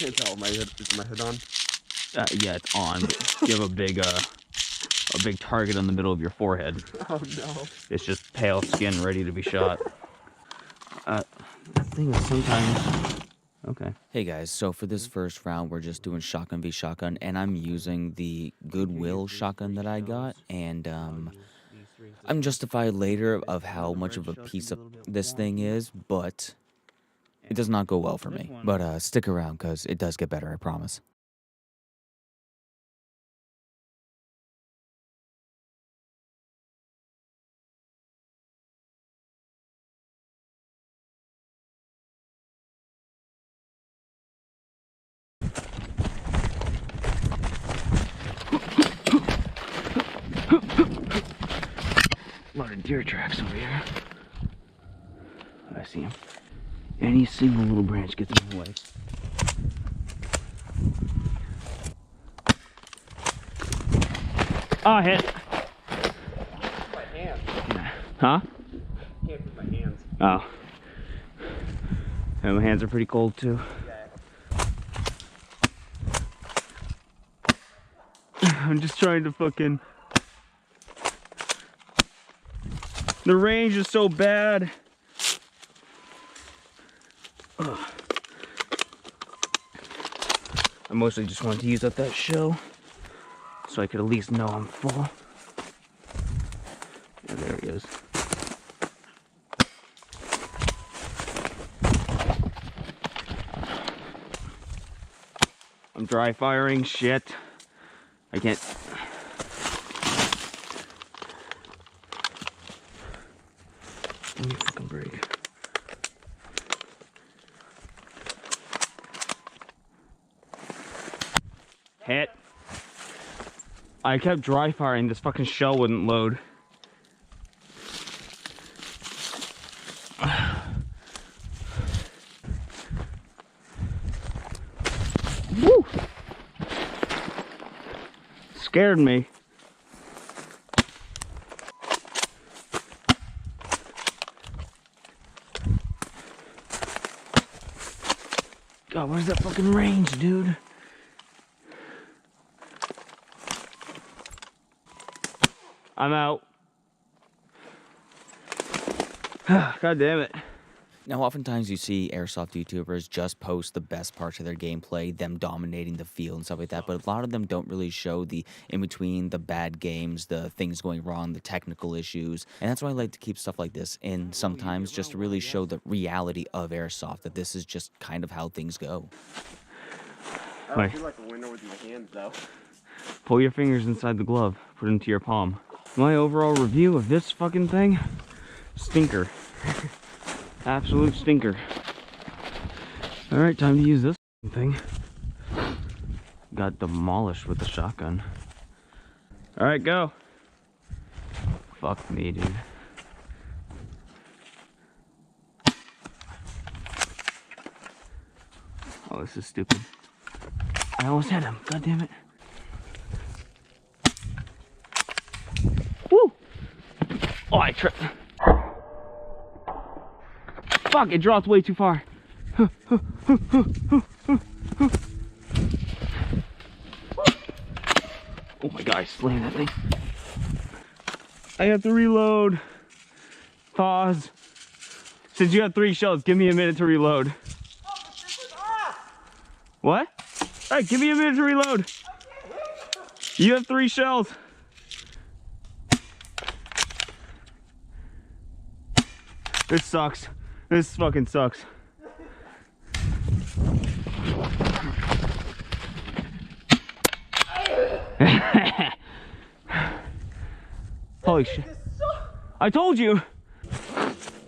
can't tell. Is my hood on? Yeah, it's on. You have a big target on the middle of your forehead. Oh no. It's just pale skin ready to be shot. The thing is sometimes... Okay. Hey guys, so for this first round, we're just doing shotgun v shotgun, and I'm using the Goodwill shotgun that I got, and I'm justified later of how much of a piece of this thing is, but it does not go well for me. But stick around, because it does get better, I promise. A lot of deer tracks over here. I see him. Any single little branch gets in the way. Oh, hit. My hands. Huh? Can't put my hands. Oh. And my hands are pretty cold too. I'm just trying to fucking... The range is so bad. Ugh. I mostly just wanted to use up that shell so I could at least know I'm full. Yeah, there he is. I'm dry firing shit. I can't. Let me fucking break. Hit. I kept dry firing, this fucking shell wouldn't load. Woo! Scared me. God, what is that fucking range, dude? I'm out. God damn it. Now, oftentimes you see airsoft YouTubers just post the best parts of their gameplay, them dominating the field and stuff like that, but a lot of them don't really show the in-between, the bad games, the things going wrong, the technical issues, and that's why I like to keep stuff like this in sometimes, just to really show the reality of airsoft, that this is just kind of how things go. I don't feel like a winner with my hands, though. Pull your fingers inside the glove, put it into your palm. My overall review of this fucking thing, stinker. Absolute stinker. Alright, time to use this thing. Got demolished with the shotgun. Alright, go. Fuck me, dude. Oh, this is stupid. I almost hit him. God damn it. Woo! Oh, I tripped. Fuck, it dropped way too far. Oh my god, I slammed that thing. I have to reload. Pause. Since you have 3 shells, give me a minute to reload. Oh, but this is off! What? Alright, give me a minute to reload. You have 3 shells. This sucks. This fucking sucks. Holy shit. I told you!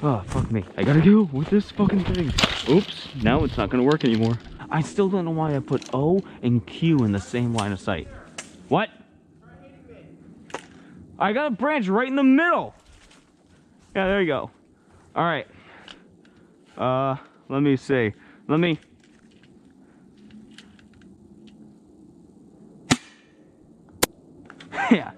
Oh, fuck me. I gotta go with this fucking thing. Oops, now it's not gonna work anymore. I still don't know why I put O and Q in the same line of sight. What? I got a branch right in the middle. Yeah, there you go. Alright. Let me see. Let me... Yeah.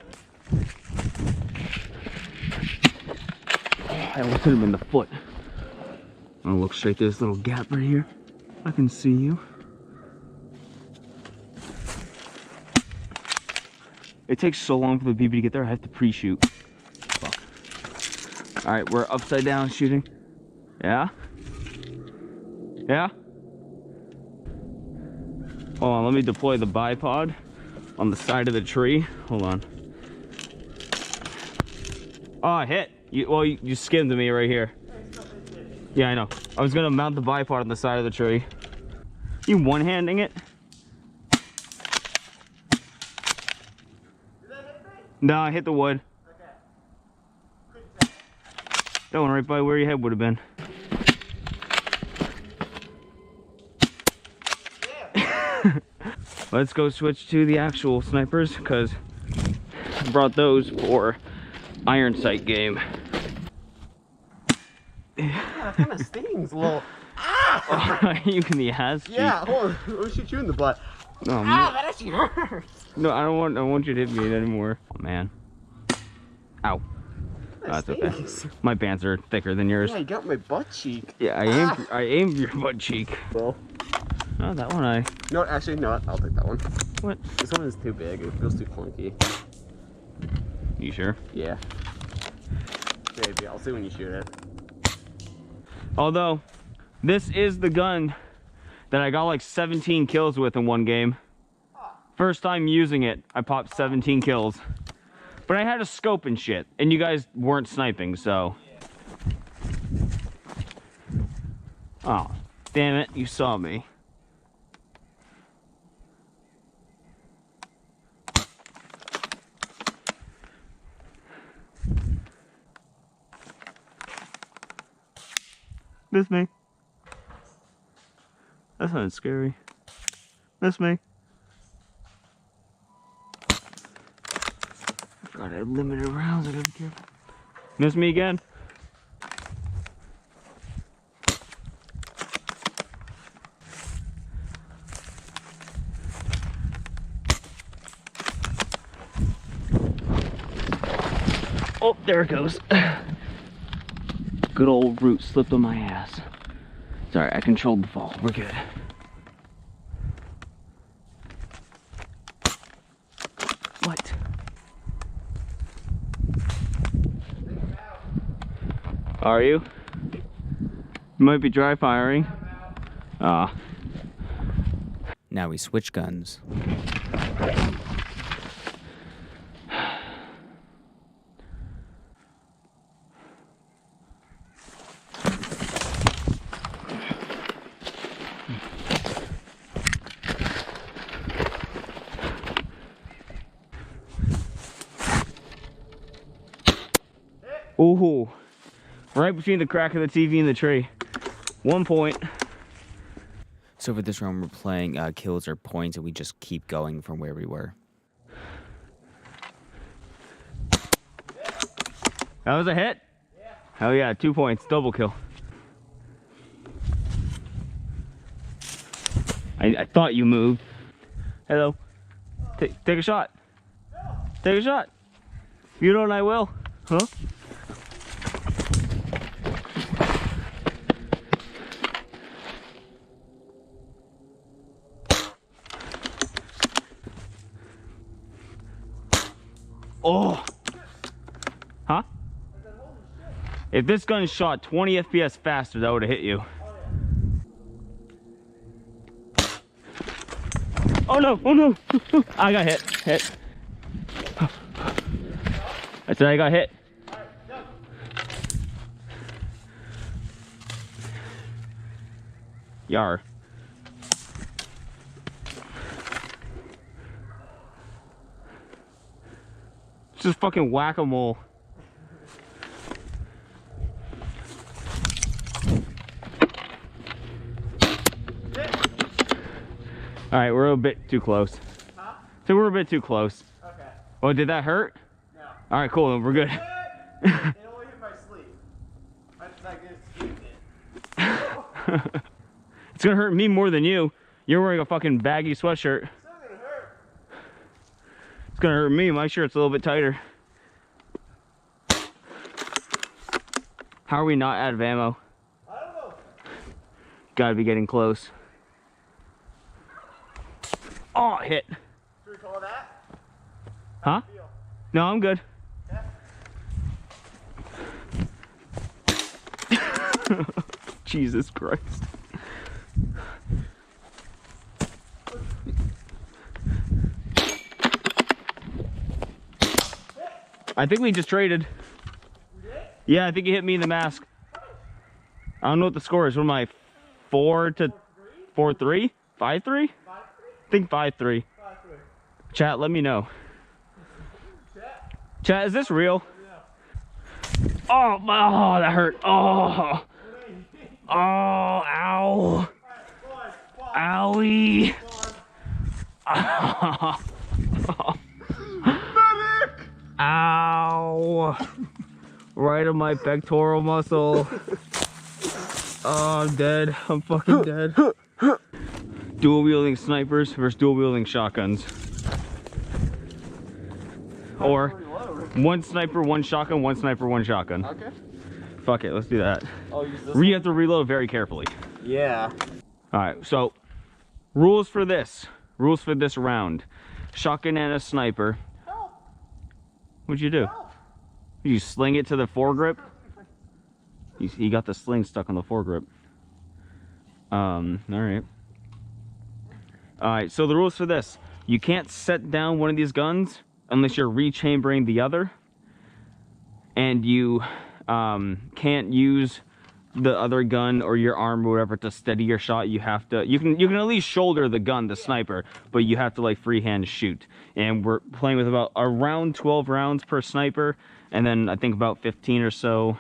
I almost hit him in the foot. I'm gonna look straight through this little gap right here. I can see you. It takes so long for the BB to get there, I have to pre-shoot. Fuck. Alright, we're upside down shooting. Yeah? Yeah? Hold on, let me deploy the bipod on the side of the tree. Hold on. Oh, I hit. You skimmed me right here. Yeah, I know. I was gonna mount the bipod on the side of the tree. You one-handing it? Did that hit me? No, I hit the wood. Okay. Couldn't tell. That one right by where your head would have been. Yeah. Let's go switch to the actual snipers, because I brought those for iron sight game. Yeah, it kind of stings a little. You can the ass cheek. Yeah, hold on. Let me shoot you in the butt. No, That actually hurts. no, I don't want you to hit me anymore. Oh man. Ow. That's okay. My pants are thicker than yours. Yeah, you got my butt cheek. Yeah, I aimed your butt cheek. Well. Oh, that one I. No, actually, no. I'll take that one. What? This one is too big. It feels too clunky. You sure? Yeah. Maybe. I'll see when you shoot it. Although, this is the gun that I got like 17 kills with in one game. First time using it, I popped 17 kills. But I had a scope and shit, and you guys weren't sniping, so. Oh, damn it, you saw me. Miss me. That sounds scary. Miss me. I forgot I had limited rounds. I gotta be careful. Miss me again. Oh, there it goes. Good old root slipped on my ass. Sorry, I controlled the fall. We're good. What? Are you? You might be dry firing. Ah. Now we switch guns. Ooh, right between the crack of the TV and the tree. 1 point. So for this round, we're playing kills or points, and we just keep going from where we were. That was a hit? Yeah. Hell yeah, 2 points, double kill. I thought you moved. Hello. Take a shot. Take a shot. If you don't, I will. Huh? Oh! Huh? If this gun shot 20 FPS faster, that would have hit you. Oh no! Oh no! I got hit. Hit. I said I got hit. Yar. It's just fucking whack-a-mole. Alright, we're a bit too close. Huh? So we're a bit too close. Okay. Oh, did that hurt? No. Alright, cool, then we're good. It only hit my sleeve. I just it. It's gonna hurt me more than you. You're wearing a fucking baggy sweatshirt. It's not gonna hurt. It's gonna hurt me. My shirt's a little bit tighter. How are we not out of ammo? I don't know. Gotta be getting close. Oh, hit. Should we call that? Huh? No, I'm good. Jesus Christ. I think we just traded. Yeah, I think he hit me in the mask. I don't know what the score is. What am I? 4-3? 5-3? I think 5-3. Chat, let me know. Chat, is this real? Oh, oh, that hurt. Oh. Oh, ow. Owie. Ow. Right on my pectoral muscle. Oh, I'm dead. I'm fucking dead. Dual wielding snipers versus dual wielding shotguns. Or one sniper, one shotgun, one sniper, one shotgun. Okay. Fuck it, let's do that. Oh, use this You have to reload very carefully. Yeah. Alright, so rules for this. Rules for this round. Shotgun and a sniper. Help. What'd you do? Help. You sling it to the foregrip? You got the sling stuck on the foregrip. Alright. Alright, so the rules for this. You can't set down one of these guns unless you're rechambering the other. And you can't use the other gun or your arm or whatever to steady your shot. You have to, you can at least shoulder the gun, the sniper, but you have to like freehand shoot. And we're playing with about around 12 rounds per sniper, and then I think about 15 or so,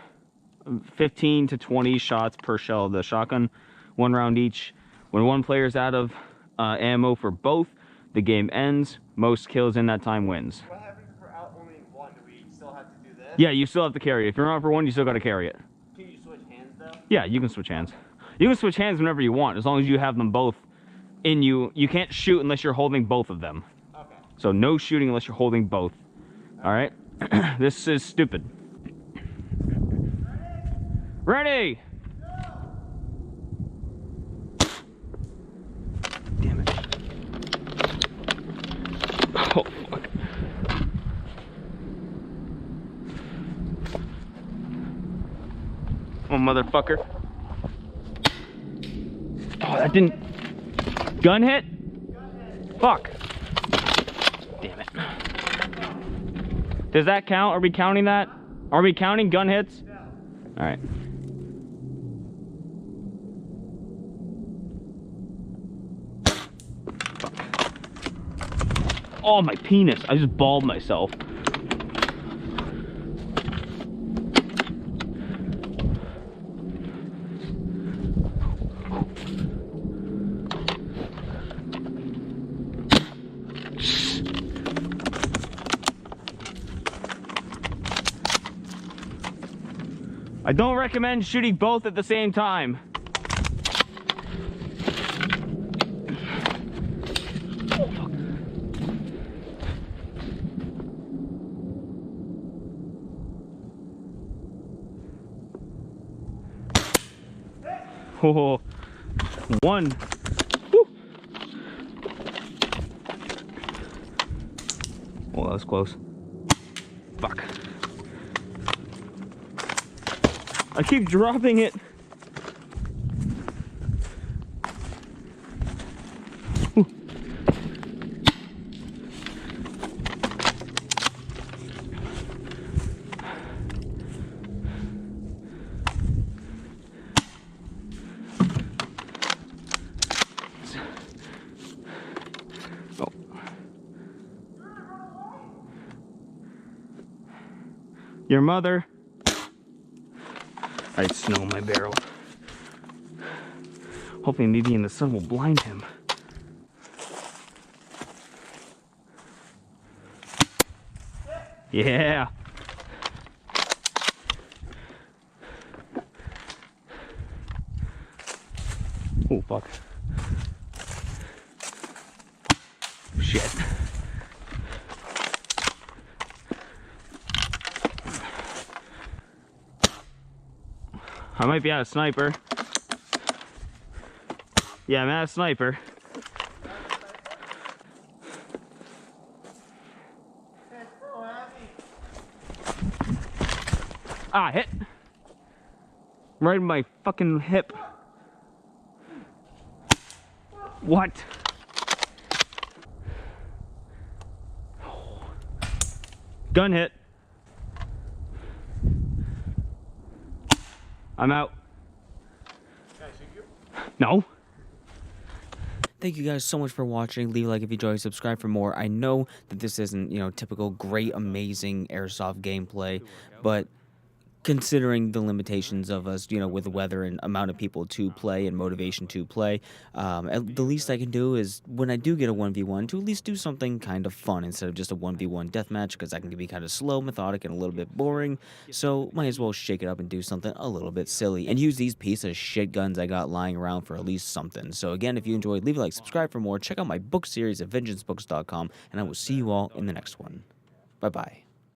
15 to 20 shots per shell of the shotgun, 1 round each. When one player's out of ammo for both, the game ends. Most kills in that time wins. What happens if we're out only one? Do we still have to do this? Yeah, you still have to carry it. If you're out for one, you still got to carry it. Can you switch hands though? Yeah, you can switch hands. You can switch hands whenever you want, as long as you have them both in you. You can't shoot unless you're holding both of them. Okay. So no shooting unless you're holding both. All right? This is stupid. Ready? Damn it. Oh, fuck. Oh, motherfucker. Oh, that didn't... Gun hit? Fuck. Damn it. Does that count? Are we counting that? Are we counting gun hits? Yeah. Alright. Oh, my penis. I just balled myself. I don't recommend shooting both at the same time. Oh, fuck. Oh, one. Woo. Oh, that was close. Fuck. I keep dropping it. Oh. Your mother. I snow my barrel. Hoping maybe in the sun will blind him. Yeah. Oh, fuck. Shit. I might be out of sniper. Yeah, I'm out of sniper. Ah, hit. Right in my fucking hip. What? Gun hit. I'm out. No. Thank you guys so much for watching. Leave a like if you enjoyed, subscribe for more. I know that this isn't, typical great, amazing airsoft gameplay, but considering the limitations of us, with weather and amount of people to play and motivation to play, the least I can do is, when I do get a 1v1, to at least do something kind of fun instead of just a 1v1 deathmatch, because that can be kind of slow, methodic, and a little bit boring, so might as well shake it up and do something a little bit silly, and use these piece of shit guns I got lying around for at least something. So again, if you enjoyed, leave a like, subscribe for more, check out my book series at vengeancebooks.com, and I will see you all in the next one. Bye-bye.